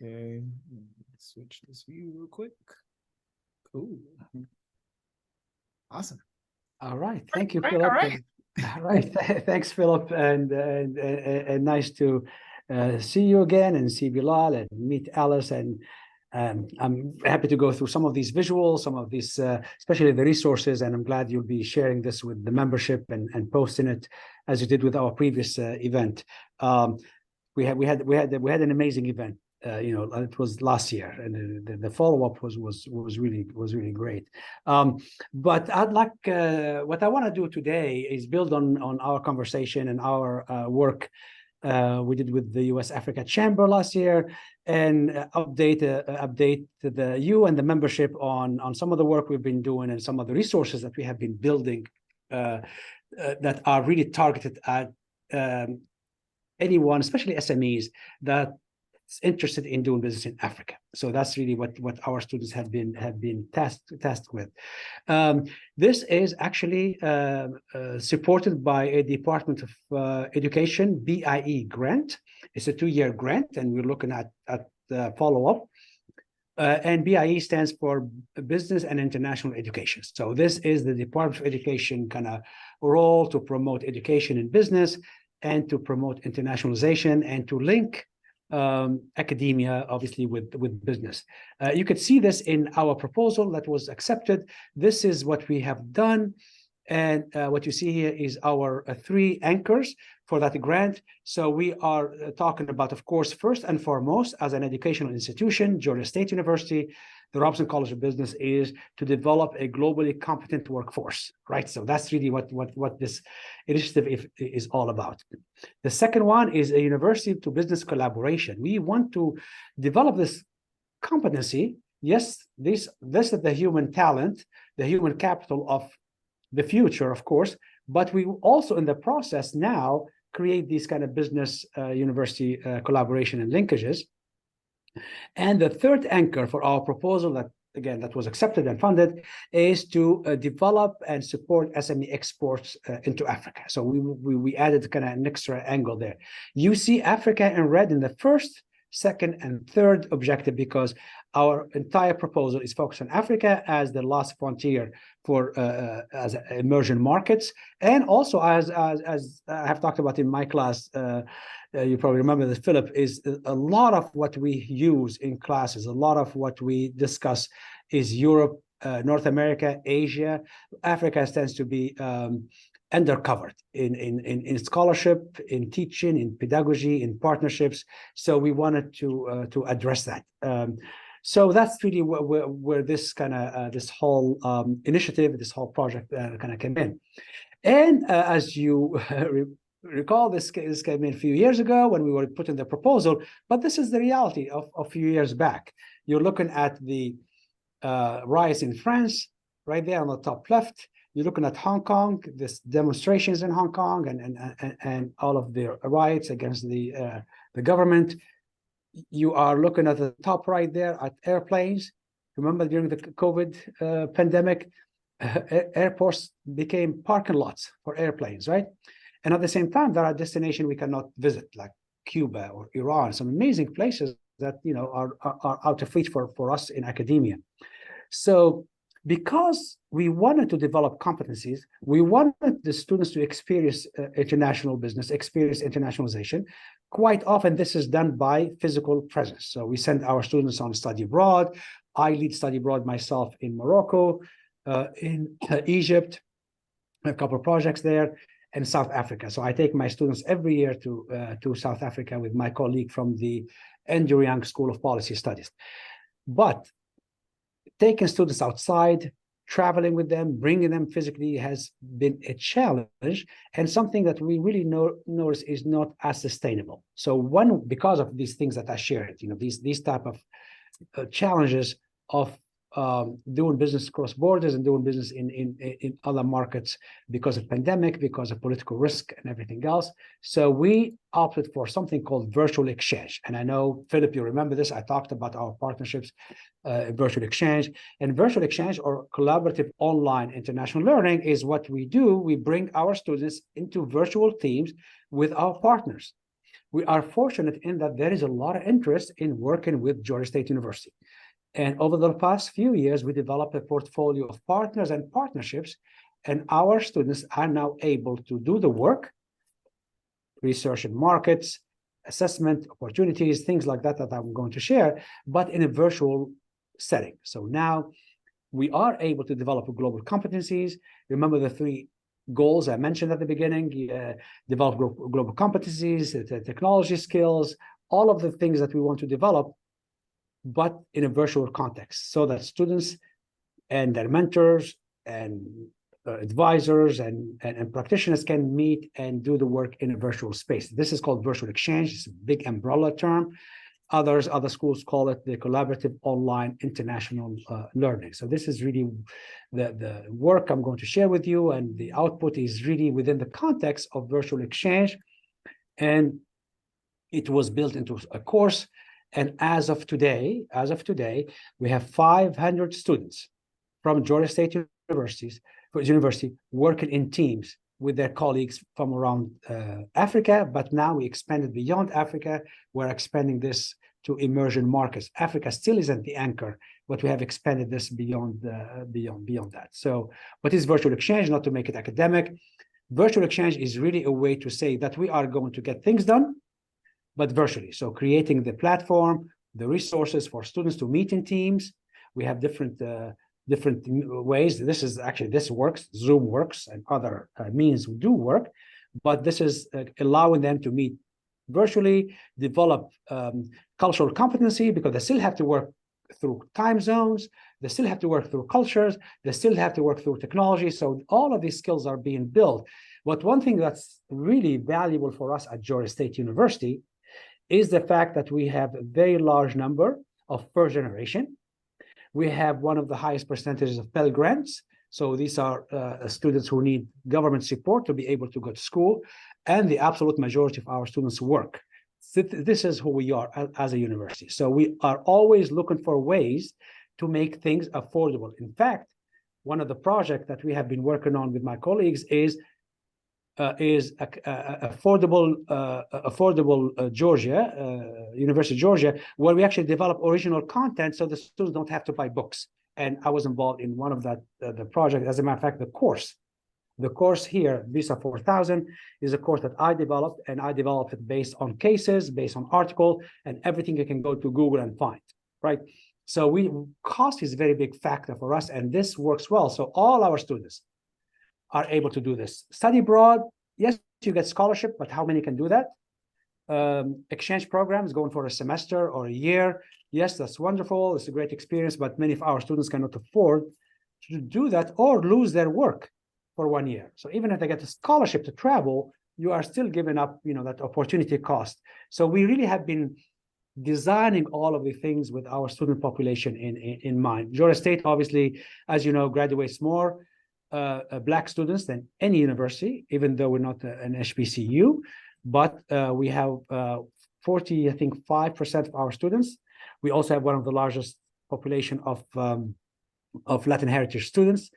Okay, switch this view real quick. Cool. Awesome. All right. Thank you, Great, Philip. all right. All right. Thanks, Philip. And nice to see you again and see Bilal and meet Alice. And I'm happy to go through some of these visuals, some of these, especially the resources. And I'm glad you'll be sharing this with the membership and posting it as you did with our previous event. We had an amazing event. It was last year, and the follow-up was really great. But I'd like what I want to do today is build on our conversation and our work we did with the U.S. Africa Chamber last year, and update you and the membership on some of the work we've been doing and some of the resources that we have been building that are really targeted at anyone, especially SMEs, that's interested in doing business in Africa. So that's really what our students have been tasked with. This is actually supported by a Department of Education BIE grant. It's a 2-year grant, and we're looking at the follow-up. And BIE stands for Business and International Education. So this is the Department of Education kind of role to promote education in business and to promote internationalization and to link academia, obviously, with business. You could see this in our proposal that was accepted. This is what we have done. And what you see here is our 3 anchors for that grant. So we are talking about, of course, first and foremost, as an educational institution, Georgia State University, the Robson College of Business is to develop a globally competent workforce, right? So that's really what this initiative is all about. The second one is a university to business collaboration. We want to develop this competency. Yes, this is the human talent, the human capital of the future, of course, but we also in the process now create these kind of business university collaboration and linkages. And the third anchor for our proposal that was accepted and funded is to develop and support SME exports into Africa. So we added kind of an extra angle there. You see Africa in red in the first, second, and third objective because our entire proposal is focused on Africa as the last frontier for as emerging markets, and also as I have talked about in my class. You probably remember that, Philip, is a lot of what we use in classes, a lot of what we discuss is Europe, North America, Asia. Africa tends to be undercovered in scholarship, in teaching, in pedagogy, in partnerships. So we wanted to address that. So that's really where this kind of this whole initiative, this whole project kind of came in. And as you recall, this came in a few years ago when we were putting the proposal, but this is the reality of a few years back. You're looking at the riots in France, right there on the top left. You're looking at Hong Kong, this demonstrations in Hong Kong and all of the riots against the government. You are looking at the top right there at airplanes. Remember during the COVID pandemic, airports became parking lots for airplanes, right? And at the same time, there are destinations we cannot visit, like Cuba or Iran, some amazing places that are out of reach for us in academia. So because we wanted to develop competencies, we wanted the students to experience international business, experience internationalization. Quite often, this is done by physical presence. So we send our students on study abroad. I lead study abroad myself in Morocco, in Egypt, a couple of projects there, and South Africa. So I take my students every year to South Africa with my colleague from the Andrew Young School of Policy Studies. But taking students outside, traveling with them, bringing them physically has been a challenge and something that we really notice is not as sustainable. So because of these things that I shared, these type of challenges of doing business across borders and doing business in other markets because of pandemic, because of political risk and everything else. So we opted for something called virtual exchange. And I know, Philip, you remember this. I talked about our partnerships, virtual exchange. And virtual exchange or collaborative online international learning is what we do. We bring our students into virtual teams with our partners. we are fortunate in that there is a lot of interest in working with Georgia State University. And over the past few years, we developed a portfolio of partners and partnerships, and our students are now able to do the work, research in markets, assessment, opportunities, things like that I'm going to share, but in a virtual setting. So now we are able to develop global competencies. Remember the three goals I mentioned at the beginning: develop global competencies, technology skills, all of the things that we want to develop, but in a virtual context, so that students and their mentors and advisors and practitioners can meet and do the work in a virtual space. This is called virtual exchange. It's a big umbrella term. Other schools call it the collaborative online international learning. So this is really the work I'm going to share with you, and the output is really within the context of virtual exchange. And it was built into a course. And as of today, we have 500 students from Georgia State University working in teams with their colleagues from around Africa, but now we expanded beyond Africa. We're expanding this to emerging markets. Africa still isn't the anchor, but we have expanded this beyond that. So what is virtual exchange? Not to make it academic. Virtual exchange is really a way to say that we are going to get things done, but virtually. So creating the platform, the resources for students to meet in teams. We have different ways. This works. Zoom works, and other means do work, but this is allowing them to meet virtually, develop cultural competency, because they still have to work through time zones, they still have to work through cultures, they still have to work through technology. So all of these skills are being built. But one thing that's really valuable for us at Georgia State University is the fact that we have a very large number of first generation. We have one of the highest percentages of Pell Grants. So these are students who need government support to be able to go to school. And the absolute majority of our students work. This is who we are as a university. So we are always looking for ways to make things affordable. In fact, one of the projects that we have been working on with my colleagues is affordable Georgia, University of Georgia, where we actually develop original content so the students don't have to buy books. And I was involved in one of that, the project. As a matter of fact, the course here, Visa 4000, is a course that I developed, and I developed it based on cases, based on article, and everything you can go to Google and find, right? So cost is a very big factor for us, and this works well. So all our students are able to do this. Study abroad, yes, you get scholarship, but how many can do that? Exchange programs going for a semester or a year, yes, that's wonderful, it's a great experience, but many of our students cannot afford to do that or lose their work for 1 year. So even if they get a scholarship to travel, you are still giving up, that opportunity cost. So we really have been designing all of the things with our student population in mind. Georgia State, obviously, as you know, graduates more Black students than any university, even though we're not an HBCU, but we have 5% of our students. We also have one of the largest population of Latin heritage students.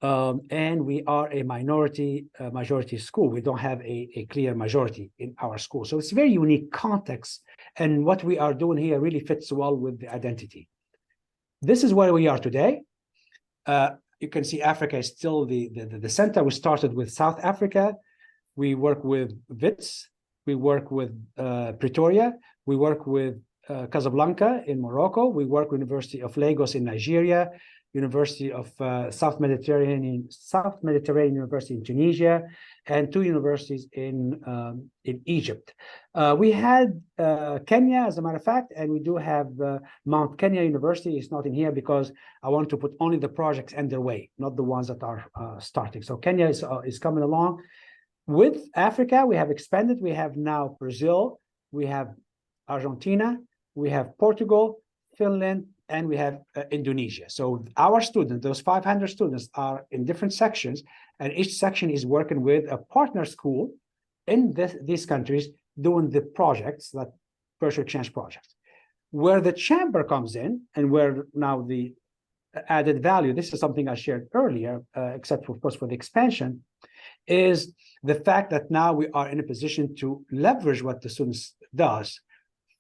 And we are a majority school. We don't have a clear majority in our school. So it's a very unique context. And what we are doing here really fits well with the identity. This is where we are today. You can see Africa is still the center. We started with South Africa. We work with WITS. We work with Pretoria. We work with Casablanca in Morocco. We work with University of Lagos in Nigeria. University of South Mediterranean University in Tunisia, and 2 universities in Egypt. We had Kenya, as a matter of fact, and we do have Mount Kenya University. It's not in here because I want to put only the projects underway, not the ones that are starting. So Kenya is coming along. With Africa, we have expanded. We have now Brazil, we have Argentina, we have Portugal, Finland, and we have Indonesia. So our students, those 500 students, are in different sections, and each section is working with a partner school in these countries doing the projects, that virtual exchange projects. Where the chamber comes in, and where now the added value, this is something I shared earlier, except for, of course, for the expansion, is the fact that now we are in a position to leverage what the students does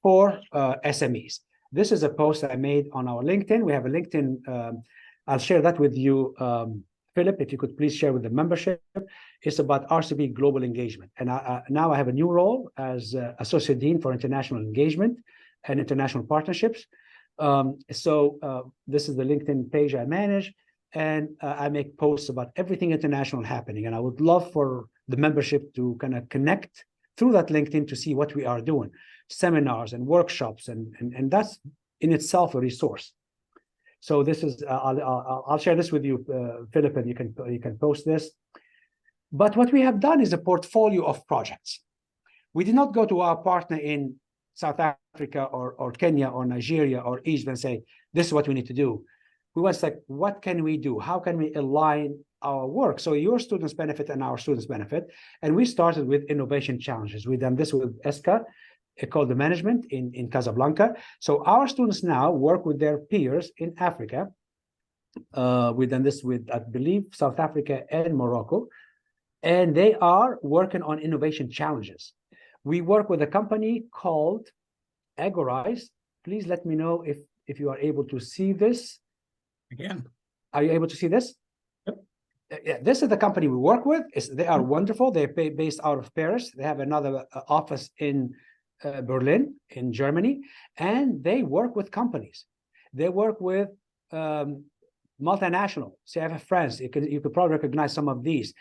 for SMEs. This is a post I made on our LinkedIn. We have a LinkedIn, I'll share that with you, Philip, if you could please share with the membership. It's about RCB global engagement. And now I have a new role as Associate Dean for International Engagement and International Partnerships. This is the LinkedIn page I manage, and I make posts about everything international happening. And I would love for the membership to kind of connect through that LinkedIn to see what we are doing, seminars and workshops, and that's in itself a resource. So this is, I'll share this with you, Philip, and you can post this. But what we have done is a portfolio of projects. We did not go to our partner in South Africa or Kenya or Nigeria or Egypt and say, this is what we need to do. We was like, what can we do? How can we align our work so your students benefit and our students benefit? And we started with innovation challenges. We've done this with ESCA, called the management in Casablanca. So our students now work with their peers in Africa. We've done this with, I believe, South Africa and Morocco. And they are working on innovation challenges. We work with a company called Agorize. Please let me know if you are able to see this. Again. Are you able to see this? Yep. Yeah, this is the company we work with. They are wonderful. They're based out of Paris. They have another office in Berlin, in Germany, and they work with companies. They work with multinational. CFF France. You could probably recognize some of these.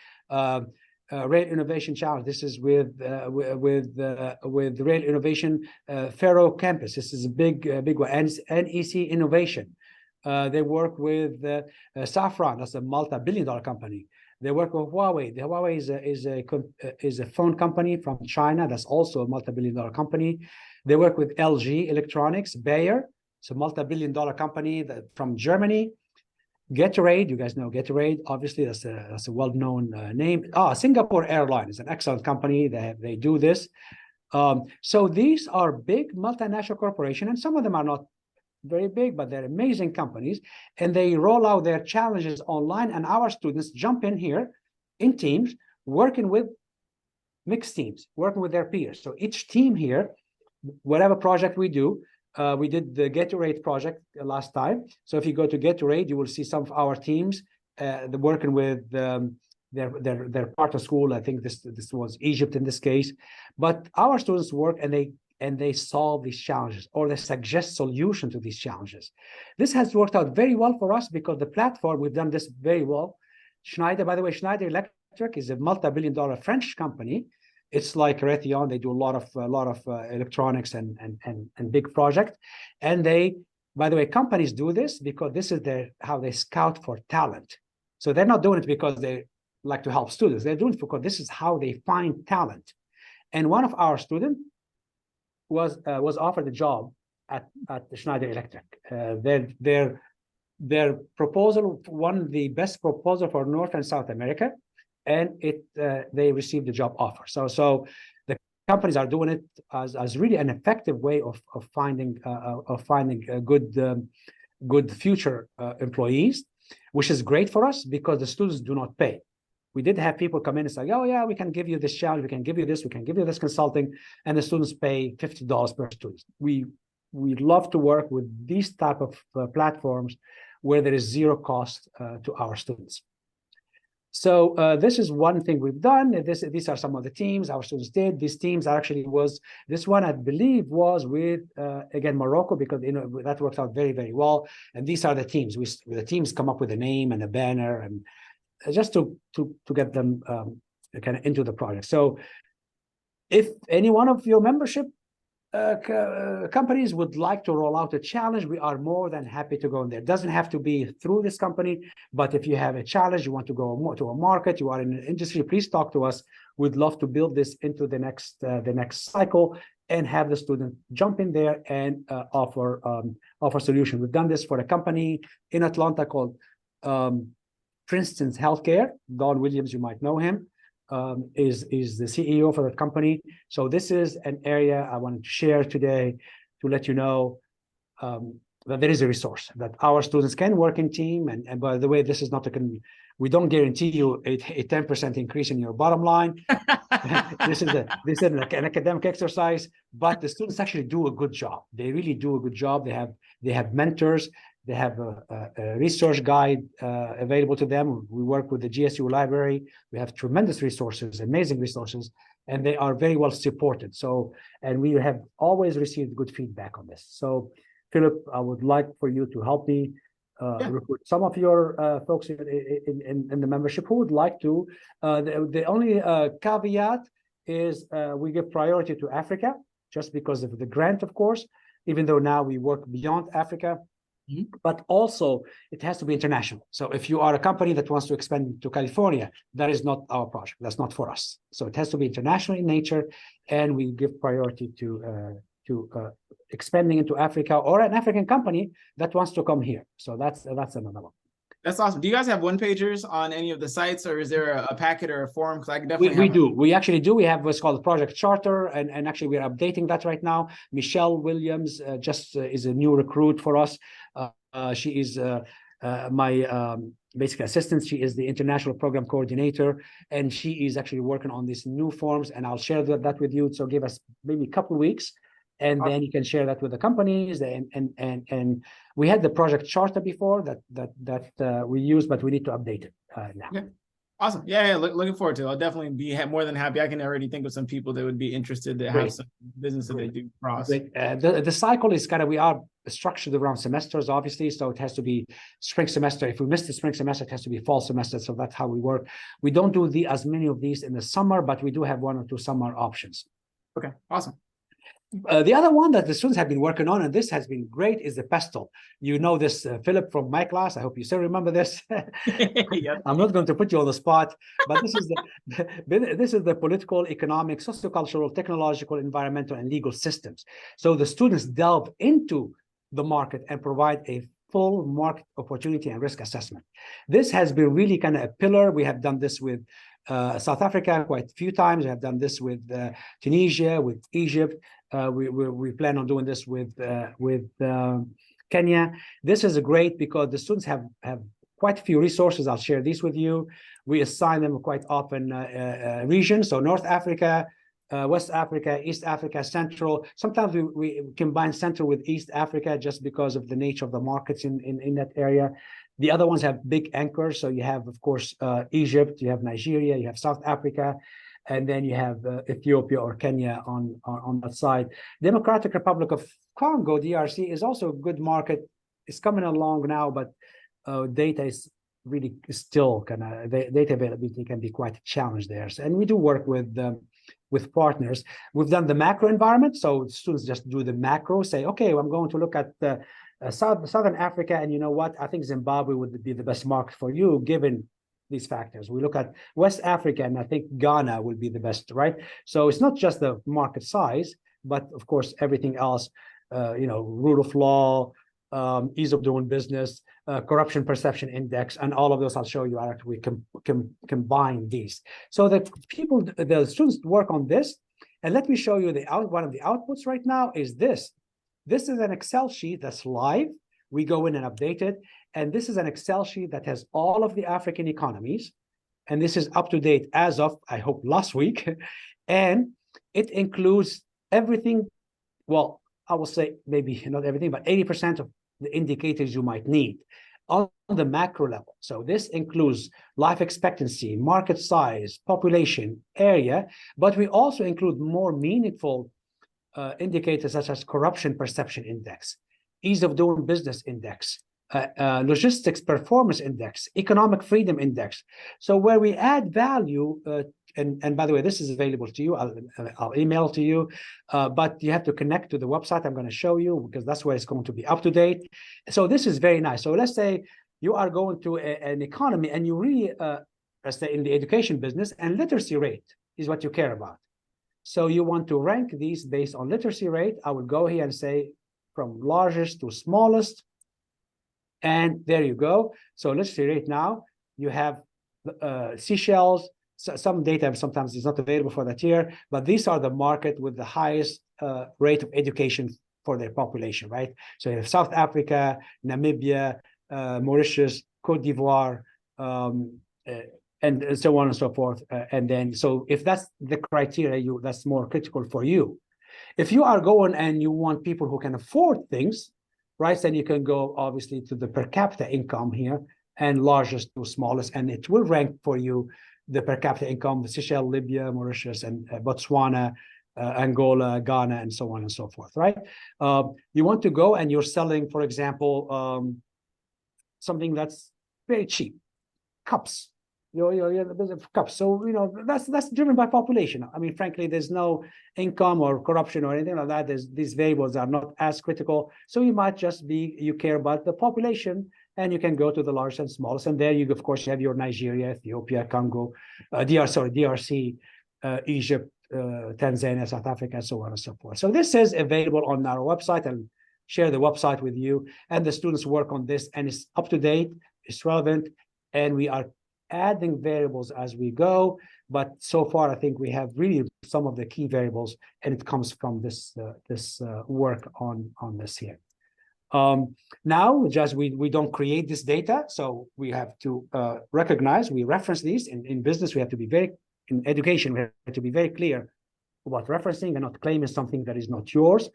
Rail Innovation Challenge. This is with the Rail Innovation Faro Campus. This is a big one. And NEC Innovation. They work with Safran. That's a multi-billion-dollar company. They work with Huawei. The Huawei is a phone company from China. That's also a multi-billion-dollar company. They work with LG Electronics, Bayer. It's a multi-billion-dollar company from Germany. Gatorade, you guys know Gatorade. Obviously, that's a well-known name. Singapore Airlines is an excellent company. They do this. So these are big multinational corporations, and some of them are not very big, but they're amazing companies, and they roll out their challenges online, and our students jump in here in teams, working with mixed teams, working with their peers. So each team here, whatever project we do, we did the Gatorade project last time. So if you go to Gatorade, you will see some of our teams working with their partner school. I think this was Egypt in this case, but our students work and they solve these challenges, or they suggest solution to these challenges. This has worked out very well for us because the platform, we've done this very well. Schneider, by the way, Schneider Electric is a multi-billion-dollar French company. It's like Raytheon. They do a lot of electronics and big projects. And they, by the way, companies do this because this is how they scout for talent. So they're not doing it because they like to help students. They're doing it because this is how they find talent. And one of our students was offered a job at the Schneider Electric. Their proposal won the best proposal for North and South America, and they received the job offer. So the companies are doing it as really an effective way of finding a good future employees, which is great for us because the students do not pay. We did have people come in and say, oh yeah, we can give you this challenge, we can give you this, we can give you this consulting, and the students pay $50 per student. We love to work with these type of platforms where there is zero cost to our students. So this is one thing we've done. These are some of the teams our students did. These teams actually this one I believe was with again Morocco, because that worked out very, very well. And these are the teams. The teams come up with a name and a banner, and just to get them kind of into the project. So if any one of your membership companies would like to roll out a challenge, we are more than happy to go in there. It doesn't have to be through this company, but if you have a challenge, you want to go more to a market, you are in an industry, please talk to us. We'd love to build this into the next cycle and have the student jump in there and offer solution. We've done this for a company in Atlanta called Princeton's Healthcare. Don Williams, you might know him, is the CEO for that company. So this is an area I wanted to share today to let you know that there is a resource that our students can work in team. And by the way, this is not We don't guarantee you a 10% increase in your bottom line. This is like an academic exercise, but the students actually do a good job. They really do a good job. They have mentors. They have a resource guide available to them. We work with the GSU library. We have tremendous resources, amazing resources, and they are very well supported. So, and we have always received good feedback on this. So, Philip, I would like for you to help me recruit some of your folks in the membership who would like to. The only caveat is we give priority to Africa just because of the grant, of course, even though now we work beyond Africa. But also it has to be international. So if you are a company that wants to expand to California, that is not our project. That's not for us. So it has to be international in nature, and we give priority to expanding into Africa or an African company that wants to come here. So that's another one. That's awesome. Do you guys have one-pagers on any of the sites, or is there a packet or a form? Because I can definitely we do. We actually do. We have what's called Project Charter, and actually we're updating that right now. Michelle Williams just is a new recruit for us. She is my basic assistant. She is the international program coordinator, and she is actually working on these new forms, and I'll share that with you. So give us maybe a couple of weeks, and then you can share that with the companies. And we had the Project Charter before that we use, but we need to update it now. Okay. Awesome. Yeah, looking forward to it. I'll definitely be more than happy. I can already think of some people that would be interested that have some business that they do cross. The cycle is we are structured around semesters, obviously. So it has to be spring semester. If we miss the spring semester, it has to be fall semester. So that's how we work. We don't do as many of these in the summer, but we do have 1 or 2 summer options. Okay, awesome. The other one that the students have been working on, and this has been great, is the pestle. You know this, Philip, from my class. I hope you still remember this. Yep. I'm not going to put you on the spot, but this is the political, economic, sociocultural, technological, environmental, and legal systems. So the students delve into the market and provide a full market opportunity and risk assessment. This has been really kind of a pillar. We have done this with South Africa quite a few times. We have done this with Tunisia, with Egypt. We plan on doing this with Kenya. This is great because the students have quite a few resources. I'll share these with you. We assign them quite often regions. So North Africa, West Africa, East Africa, Central. Sometimes we combine Central with East Africa just because of the nature of the markets in that area. The other ones have big anchors. So you have, of course, Egypt, you have Nigeria, you have South Africa, and then you have Ethiopia or Kenya on that side. Democratic Republic of Congo, DRC, is also a good market. It's coming along now, but data is really still data availability can be quite a challenge there. So, and we do work with partners. We've done the macro environment. So students just do the macro, say, okay, well, I'm going to look at Southern Africa, and you know what? I think Zimbabwe would be the best market for you, given these factors. We look at West Africa, and I think Ghana will be the best, right? So it's not just the market size, but of course, everything else, rule of law, ease of doing business, corruption perception index, and all of those I'll show you how we can combine these. So the students work on this, and let me show you one of the outputs right now is this. This is an Excel sheet that's live. We go in and update it. And this is an Excel sheet that has all of the African economies. And this is up to date as of, I hope, last week. And it includes everything. Well, I will say maybe not everything, but 80% of the indicators you might need on the macro level. So this includes life expectancy, market size, population, area, but we also include more meaningful indicators such as corruption perception index, ease of doing business index, logistics performance index, economic freedom index. So where we add value, and by the way, this is available to you. I'll email to you, but you have to connect to the website I'm going to show you because that's where it's going to be up to date. So this is very nice. So let's say you are going to an economy and you really, let's say in the education business, and literacy rate is what you care about. So you want to rank these based on literacy rate. I would go here and say from largest to smallest. And there you go. So literacy rate now, you have Seychelles. So some data sometimes is not available for that year, but these are the market with the highest rate of education for their population, right? So you have South Africa, Namibia, Mauritius, Cote d'Ivoire, and so on and so forth. And then, so if that's the criteria, that's more critical for you. If you are going and you want people who can afford things, right, then you can go obviously to the per capita income here and largest to smallest, and it will rank for you the per capita income, Seychelles, Libya, Mauritius, and Botswana, Angola, Ghana, and so on and so forth, right? You want to go and you're selling, for example, something that's very cheap, cups. You're in the business of cups. So, that's driven by population. I mean, frankly, there's no income or corruption or anything like that. These variables are not as critical. So you might just you care about the population, and you can go to the largest and smallest. And there you, of course, you have your Nigeria, Ethiopia, Congo, DRC, Egypt, Tanzania, South Africa, and so on and so forth. So this is available on our website. I'll share the website with you, and the students work on this, and it's up to date, it's relevant, and we are adding variables as we go. But so far, I think we have really some of the key variables, and it comes from this work on this here. Now, just we don't create this data, so we have to recognize, we reference these. In business, we have to be in education, we have to be very clear about referencing and not claiming something that is not yours.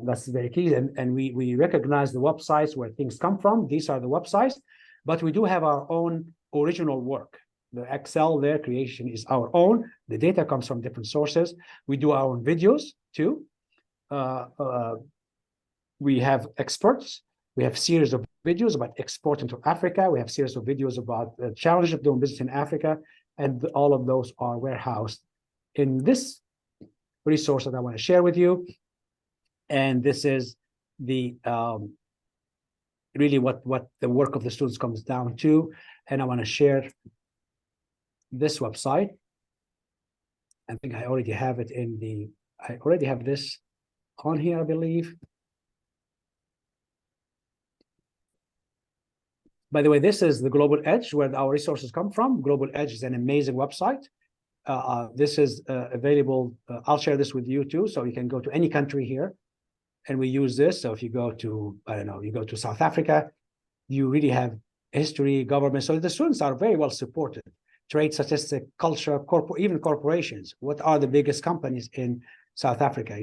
That's very key. And we recognize the websites where things come from. These are the websites, but we do have our own original work. The Excel, their creation is our own. The data comes from different sources. We do our own videos too. We have experts. We have series of videos about exporting to Africa. We have series of videos about the challenges of doing business in Africa. And all of those are warehoused in this resource that I want to share with you. And this is the really what the work of the students comes down to. And I want to share this website. I think I already have it I already have this on here, I believe. By the way, this is the Global Edge, where our resources come from. Global Edge is an amazing website. This is available. I'll share this with you too, so you can go to any country here, and we use this. So if you go to, I don't know, you go to South Africa, you really have history, government. So the students are very well supported. Trade, statistic, culture, even corporations. What are the biggest companies in South Africa?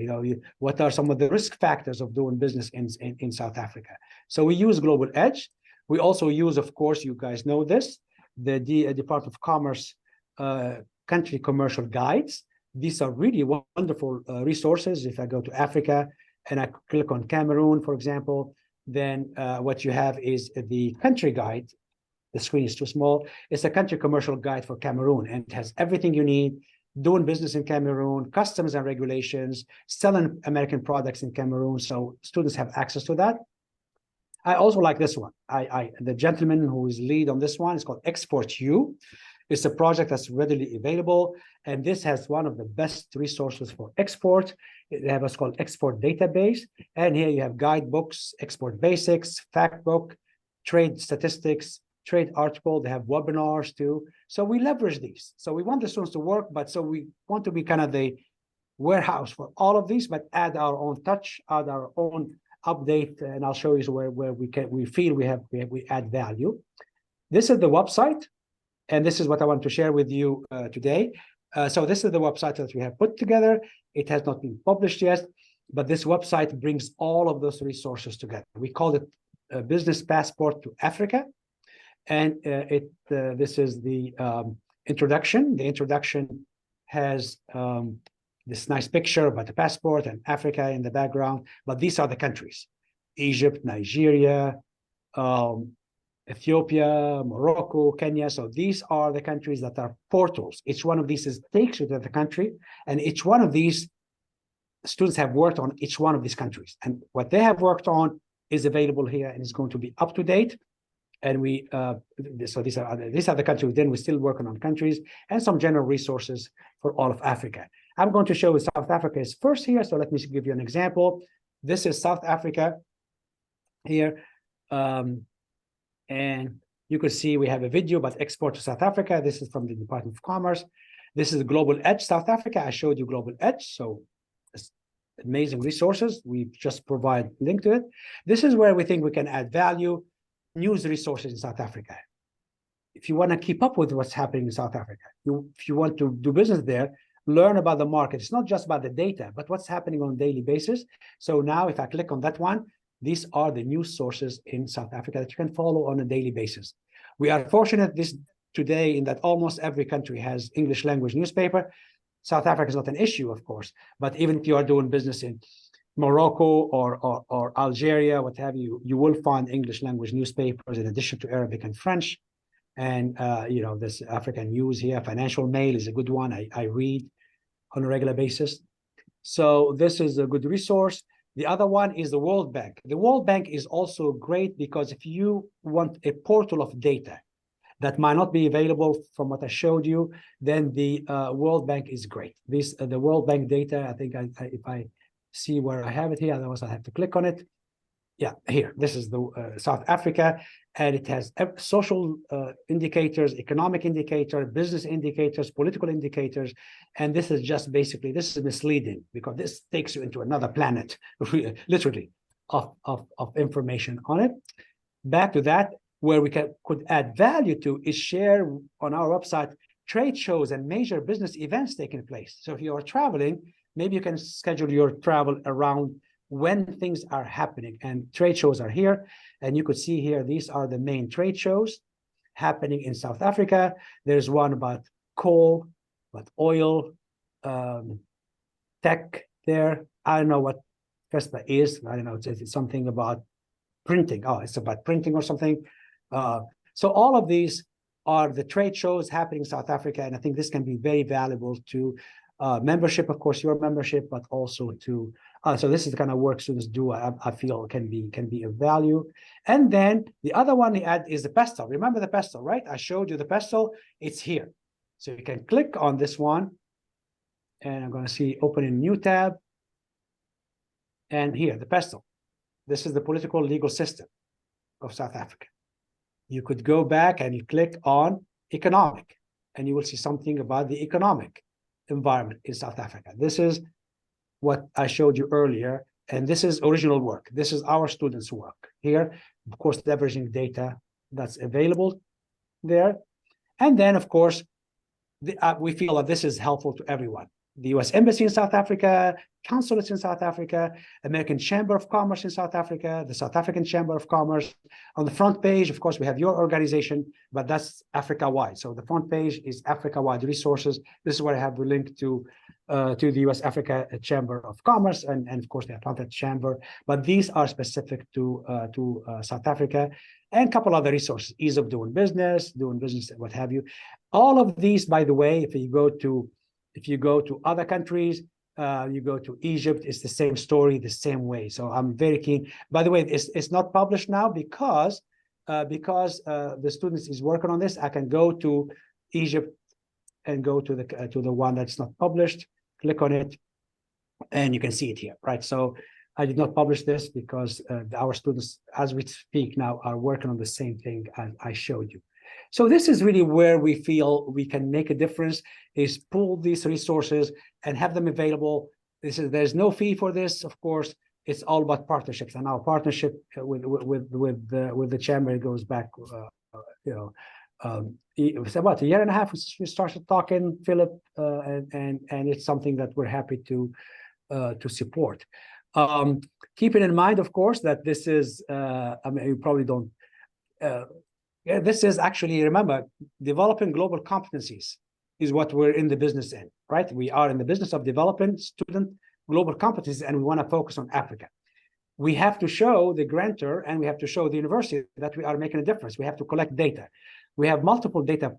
What are some of the risk factors of doing business in South Africa? So we use Global Edge. We also use, of course, you guys know this, the Department of Commerce country commercial guides. These are really wonderful resources. If I go to Africa and I click on Cameroon, for example, then what you have is the country guide. The screen is too small. It's a country commercial guide for Cameroon, and it has everything you need, doing business in Cameroon, customs and regulations, selling American products in Cameroon. So students have access to that. I also like this one. The gentleman who is lead on this one is called Export U. It's a project that's readily available, and this has one of the best resources for export. They have what's called Export Database, and here you have guidebooks, export basics, fact book, trade statistics, trade article. They have webinars too. So we leverage these. So we want the students to work, but so we want to be kind of the warehouse for all of these, but add our own touch, add our own update, and I'll show you where we feel we add value. This is the website, and this is what I want to share with you today. So this is the website that we have put together. It has not been published yet, but this website brings all of those resources together. We call it a Business Passport to Africa, and this is the introduction. The introduction has this nice picture about the passport and Africa in the background, but these are the countries: Egypt, Nigeria, Ethiopia, Morocco, Kenya. So these are the countries that are portals. Each one of these takes you to the country, and each one of these students have worked on each one of these countries. And what they have worked on is available here and is going to be up to date. And so these are the countries. Then we're still working on countries and some general resources for all of Africa. I'm going to show you South Africa is first here. So let me give you an example. This is South Africa here. And you can see we have a video about export to South Africa. This is from the Department of Commerce. This is Global Edge South Africa. I showed you Global Edge. So it's amazing resources. We just provide a link to it. This is where we think we can add value. News resources in South Africa. if you want to keep up with what's happening in South Africa, if you want to do business there, learn about the market. It's not just about the data, but what's happening on a daily basis. So now if I click on that one, these are the news sources in South Africa that you can follow on a daily basis. We are fortunate today in that almost every country has English language newspaper. South Africa is not an issue, of course, but even if you are doing business in Morocco or Algeria, what have you, you will find English language newspapers in addition to Arabic and French. And this African news here, Financial Mail is a good one. I read on a regular basis. So this is a good resource. The other one is the World Bank. The World Bank is also great because if you want a portal of data that might not be available from what I showed you, then the World Bank is great. The World Bank data, I think if I see where I have it here, otherwise I have to click on it. Yeah, here, this is the South Africa, and it has social indicators, economic indicators, business indicators, political indicators, and this is just basically, this is misleading because this takes you into another planet, literally, of information on it. Back to that, where we could add value to is share on our website trade shows and major business events taking place. So if you are traveling, maybe you can schedule your travel around when things are happening, and trade shows are here. And you could see here, these are the main trade shows happening in South Africa. There's one about coal, about oil, tech there. I don't know what FESPA is. I don't know, it's something about printing. Oh, it's about printing or something. So all of these are the trade shows happening in South Africa. And I think this can be very valuable to membership, of course, your membership, but also to so this is the kind of work students do. I feel can be of value. And then the other one we add is the pestle. Remember the pestle, right? I showed you the pestle. It's here, so you can click on this one, and I'm going to see open a new tab. And here, the pestle. This is the political legal system of South Africa. You could go back and you click on economic, and you will see something about the economic environment in South Africa. This is what I showed you earlier, and this is original work. This is our students' work here, of course, leveraging data that's available there. And then, of course, we feel that this is helpful to everyone. The U.S. Embassy in South Africa, consulates in South Africa, American Chamber of Commerce in South Africa, the South African Chamber of Commerce. On the front page, of course, we have your organization, but that's Africa-wide. So the front page is Africa-wide resources. This is where I have the link to the U.S. Africa Chamber of Commerce and of course, the Atlantic Chamber. But these are specific to South Africa, and a couple other resources, ease of doing business, what have you. All of these, by the way, if you go to other countries, you go to Egypt, it's the same story, the same way. So I'm very keen. By the way, it's not published now because the students is working on this. I can go to Egypt and go to the one that's not published, click on it, and you can see it here, right? So I did not publish this because our students, as we speak now, are working on the same thing as I showed you. So this is really where we feel we can make a difference, is pull these resources and have them available. There's no fee for this, of course. It's all about partnerships, and our partnership with the chamber goes back, it's about a year and a half. We started talking, Philip, and it's something that we're happy to support. Keeping in mind, of course, that this is, I mean, you probably don't. This is actually, remember, developing global competencies is what we're in the business in, right? We are in the business of developing student global competencies, and we want to focus on Africa. We have to show the grantor and we have to show the university that we are making a difference. We have to collect data. We have multiple data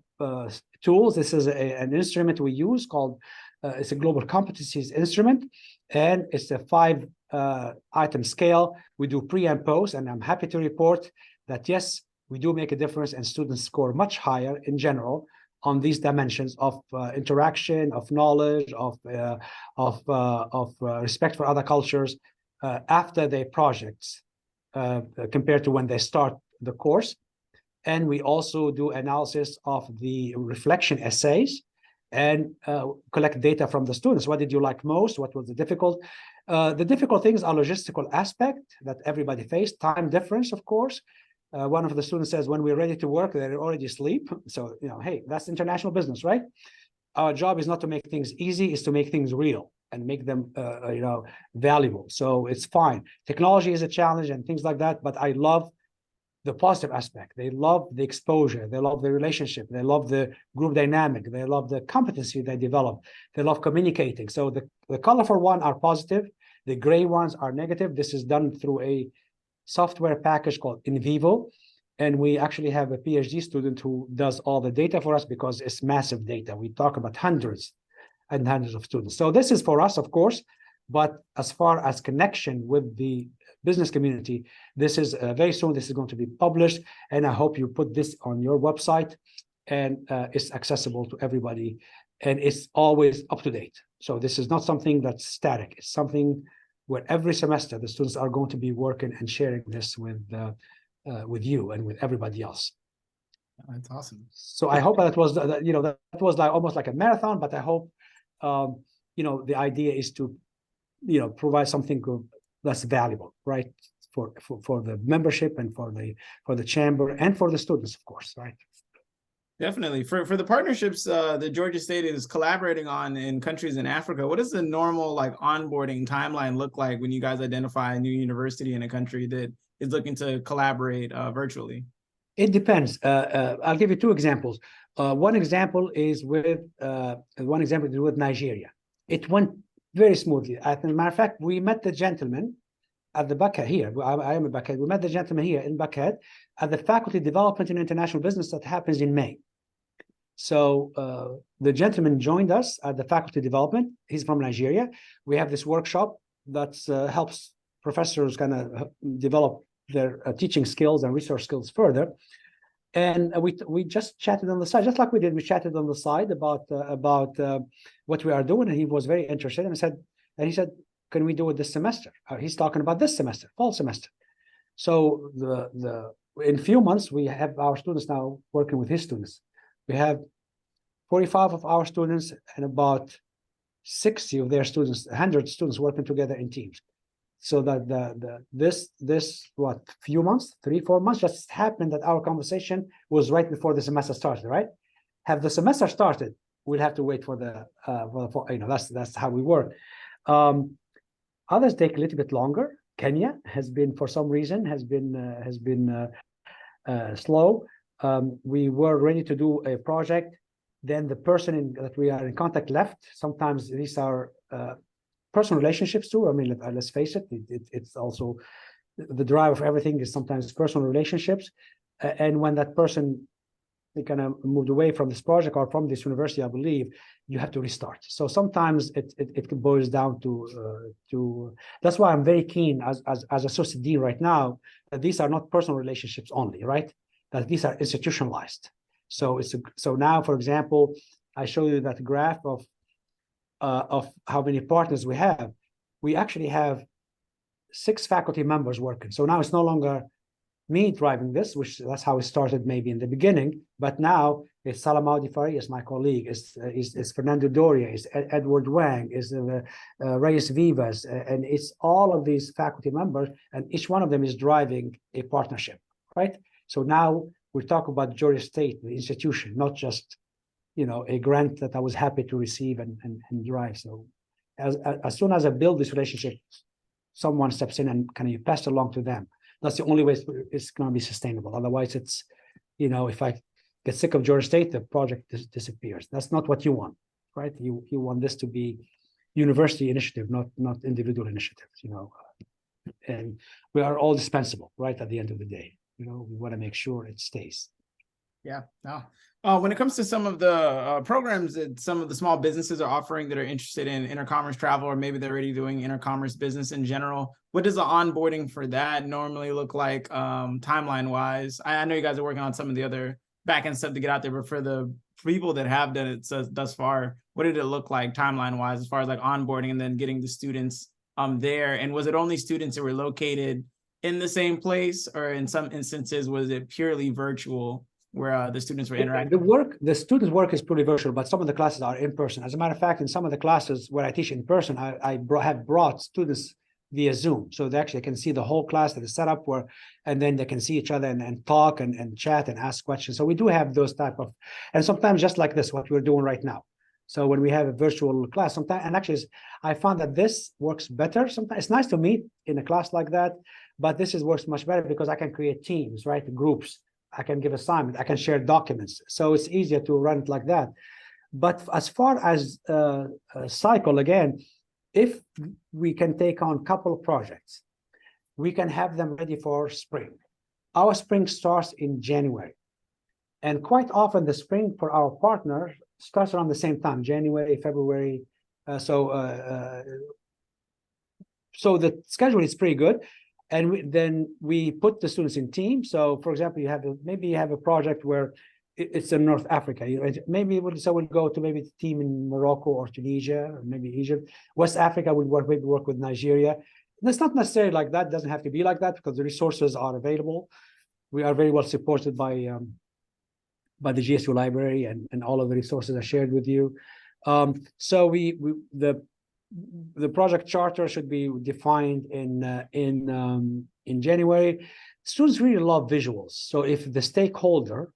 tools. This is an instrument we use called, it's a global competencies instrument, and it's a 5-item scale. We do pre and post, and I'm happy to report that, yes, we do make a difference, and students score much higher in general on these dimensions of interaction, of knowledge, of respect for other cultures after their projects compared to when they start the course. And we also do analysis of the reflection essays and collect data from the students. What did you like most? What was the difficult? The difficult things are logistical aspect that everybody faced, time difference, of course, One of the students says, when we're ready to work, they're already asleep. So, hey, that's international business, right? Our job is not to make things easy, is to make things real and make them, valuable. So it's fine. Technology is a challenge and things like that, but I love the positive aspect. They love the exposure. They love the relationship. They love the group dynamic. They love the competency they develop. They love communicating. So the colorful ones are positive. The gray ones are negative. This is done through a software package called In Vivo. And we actually have a PhD student who does all the data for us because it's massive data. We talk about hundreds and hundreds of students. So this is for us, of course, but as far as connection with the business community, this is very soon, this is going to be published. And I hope you put this on your website and it's accessible to everybody. And it's always up to date. So this is not something that's static. It's something where every semester the students are going to be working and sharing this with you and with everybody else. That's awesome. So I hope that was, that was like almost like a marathon, but I hope, the idea is to, provide something that's valuable, right? For the membership and for the chamber and for the students, of course, right? Definitely. For the partnerships the Georgia State is collaborating on in countries in Africa, what does the normal onboarding timeline look like when you guys identify a new university in a country that is looking to collaborate virtually? It depends. I'll give you two examples. One example is with Nigeria. It went very smoothly. As a matter of fact, we met the gentleman at the Buckhead here. I am at Buckhead. We met the gentleman here in Buckhead at the Faculty Development in International Business that happens in May. So the gentleman joined us at the Faculty Development. He's from Nigeria. We have this workshop that helps professors kind of develop their teaching skills and research skills further. And we just chatted on the side, just like we did. We chatted on the side about what we are doing, and he was very interested. And he said, "Can we do it this semester?" He's talking about this semester, fall semester. So in a few months, we have our students now working with his students. We have 45 of our students and about 60 of their students, 100 students working together in teams. So that this few months, 3-4 months, just happened that our conversation was right before the semester started, right? Have the semester started, we'll have to wait for that's how we work. Others take a little bit longer. Kenya has been, for some reason, slow. We were ready to do a project. Then the person that we are in contact left. Sometimes these are personal relationships too. I mean, let's face it, it's also the drive of everything is sometimes personal relationships. And when that person kind of moved away from this project or from this university, I believe you have to restart. So sometimes it boils down to that's why I'm very keen as associate dean right now that these are not personal relationships only, right? That these are institutionalized. So so now, for example, I show you that graph of how many partners we have. We actually have 6 faculty members working. So now it's no longer me driving this, which that's how it started maybe in the beginning. But now it's Salamaudi Faria, my colleague, is Fernando Doria, is Edward Wang, is Reyes Vivas, and it's all of these faculty members, and each one of them is driving a partnership, right? So now we talk about Georgia State, the institution, not just a grant that I was happy to receive and drive. So as soon as I build this relationship, someone steps in and kind of pass it along to them. That's the only way it's going to be sustainable. Otherwise, it's, if I get sick of Georgia State, the project disappears. That's not what you want, right? You want this to be university initiative, not individual initiatives, and we are all dispensable, right? At the end of the day, we want to make sure it stays. Yeah. No. When it comes to some of the programs that some of the small businesses are offering that are interested in intercommerce travel, or maybe they're already doing intercommerce business in general, what does the onboarding for that normally look like timeline wise? I know you guys are working on some of the other back-end stuff to get out there, but for the people that have done it thus far, what did it look like timeline wise as far as onboarding and then getting the students there? And was it only students that were located in the same place, or in some instances was it purely virtual where the students were interacting? The students' work is pretty virtual, but some of the classes are in person. As a matter of fact, in some of the classes where I teach in person, I have brought students via Zoom. So they actually can see the whole class that is set up where, and then they can see each other and talk and chat and ask questions. So we do have those type of, and sometimes just like this, what we're doing right now. So when we have a virtual class, sometimes, and actually I found that this works better. Sometimes it's nice to meet in a class like that, but this works much better because I can create teams, right? Groups. I can give assignments. I can share documents. So it's easier to run it like that. But as far as a cycle, again, if we can take on a couple of projects, we can have them ready for spring. Our spring starts in January. And quite often the spring for our partner starts around the same time, January, February. So the schedule is pretty good. And then we put the students in teams. So for example, maybe you have a project where it's in North Africa. Maybe we'll go to maybe the team in Morocco or Tunisia, or maybe Egypt. West Africa will maybe work with Nigeria. And it's not necessarily like that. It doesn't have to be like that because the resources are available. We are very well supported by the GSU library, and all of the resources are shared with you. So the project charter should be defined in January. Students really love visuals. So if the stakeholder,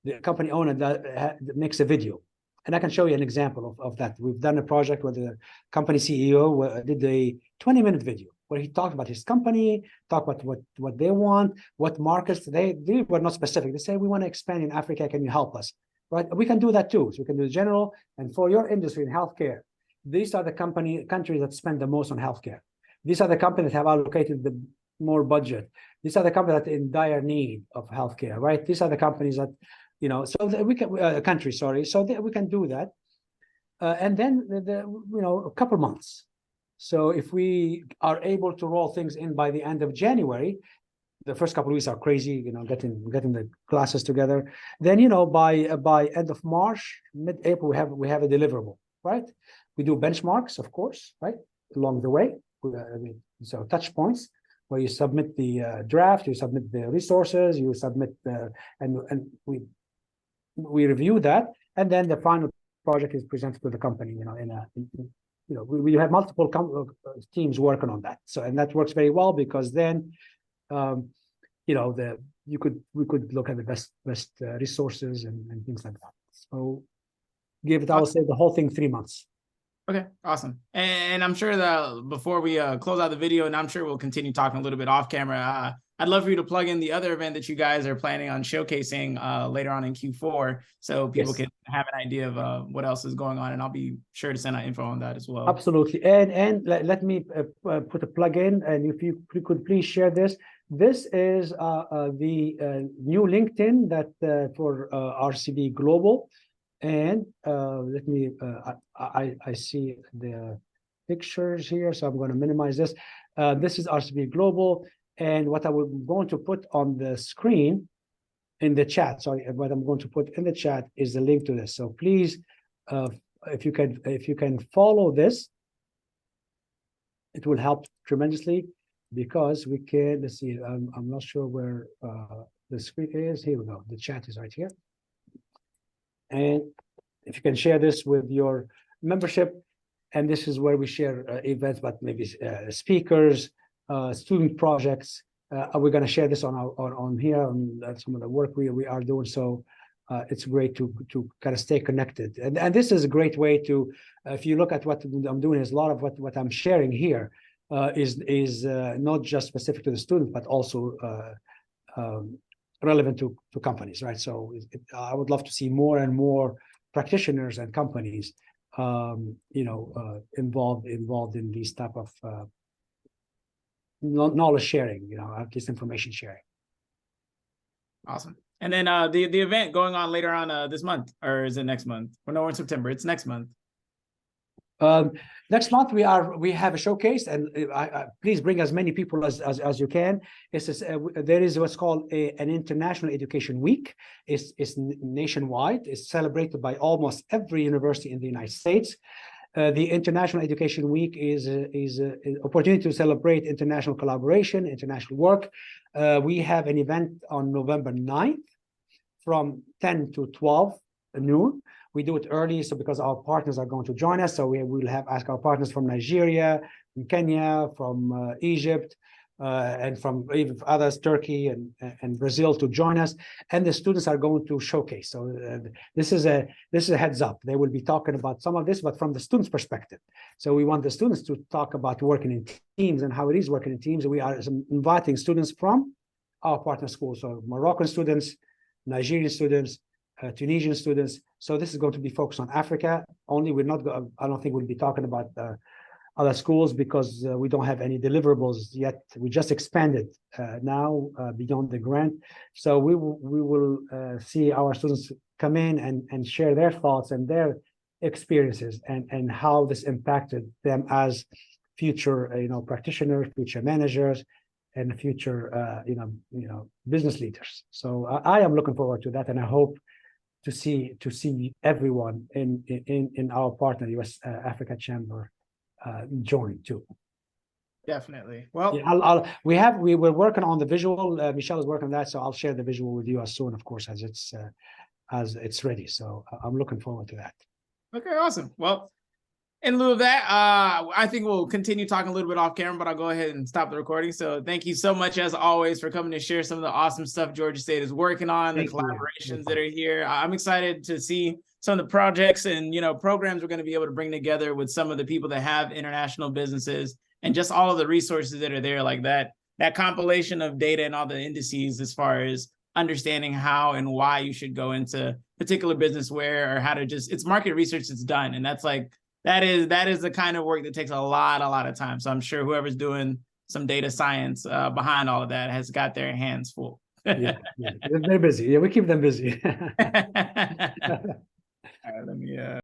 the company owner, that makes a video, and I can show you an example of that. We've done a project where the company CEO did a 20-minute video where he talked about his company, talked about what they want, what markets they were not specific. They say, we want to expand in Africa. Can you help us? Right? We can do that too. So we can do the general. And for your industry in healthcare, these are the countries that spend the most on healthcare. These are the companies that have allocated the more budget. These are the companies that are in dire need of healthcare, right? These are the companies that, so that we can, countries, sorry. So we can do that. And then, a couple months. So if we are able to roll things in by the end of January, the first couple of weeks are crazy, getting the classes together. Then, by end of March, mid-April, we have a deliverable, right? We do benchmarks, of course, right, along the way. So touch points where you submit the draft, you submit the resources, you submit and we review that, and then the final project is presented to the company. We have multiple teams working on that. So, and that works very well because then, we could look at the best resources and things like that. So, give it, I will say, the whole thing 3 months. Okay, awesome. And I'm sure that before we close out the video, and I'm sure we'll continue talking a little bit off camera, I'd love for you to plug in the other event that you guys are planning on showcasing later on in Q4, so people can have an idea of what else is going on, and I'll be sure to send out info on that as well. Absolutely. And let me put a plug in, and if you could please share this. This is the new LinkedIn that for RCB Global. And let me, I see the pictures here, so I'm going to minimize this. This is RCB Global. And what I'm going to put on the screen in the chat, sorry, what I'm going to put in the chat is the link to this. So please, if you can follow this, it will help tremendously because we can, let's see, I'm not sure where the screen is. Here we go. The chat is right here. And if you can share this with your membership, and this is where we share events, but maybe speakers, student projects. We're going to share this on here on some of the work we are doing. So it's great to kind of stay connected. And this is a great way to, if you look at what I'm doing, is a lot of what I'm sharing here is not just specific to the student, but also relevant to companies, right? So I would love to see more and more practitioners and companies, involved in these type of knowledge sharing, at least information sharing. Awesome. And then the event going on later on this month, or is it next month? We're in September. It's next month. Next month we have a showcase, and please bring as many people as you can. There is what's called an International Education Week. It's nationwide. It's celebrated by almost every university in the United States. The International Education Week is an opportunity to celebrate international collaboration, international work. We have an event on November 9th from 10 to 12 noon. We do it early, so because our partners are going to join us, so we will ask our partners from Nigeria, Kenya, from Egypt, and from even others, Turkey and Brazil, to join us. And the students are going to showcase. So this is a heads up. They will be talking about some of this, but from the students' perspective. So we want the students to talk about working in teams and how it is working in teams. We are inviting students from our partner schools, so Moroccan students, Nigerian students, Tunisian students. So this is going to be focused on Africa only. We're not. I don't think we'll be talking about other schools because we don't have any deliverables yet. We just expanded now beyond the grant. So we will see our students come in and share their thoughts and their experiences and how this impacted them as future practitioners, future managers, and future business leaders. So I am looking forward to that, and I hope to see everyone in our partner US Africa Chamber join too. Definitely. Well, yeah, we were working on the visual. Michelle is working on that, so I'll share the visual with you as soon, of course, as it's ready. So I'm looking forward to that. Okay, awesome. Well, in lieu of that, I think we'll continue talking a little bit off camera, but I'll go ahead and stop the recording. So thank you so much, as always, for coming to share some of the awesome stuff Georgia State is working on, the collaborations that are here. I'm excited to see some of the projects and programs we're going to be able to bring together with some of the people that have international businesses and just all of the resources that are there, like that compilation of data and all the indices as far as understanding how and why you should go into particular business where, or how to it's market research that's done. And that's like, that is the kind of work that takes a lot of time. So I'm sure whoever's doing some data science behind all of that has got their hands full. yeah, they're busy. Yeah, we keep them busy. All right, let me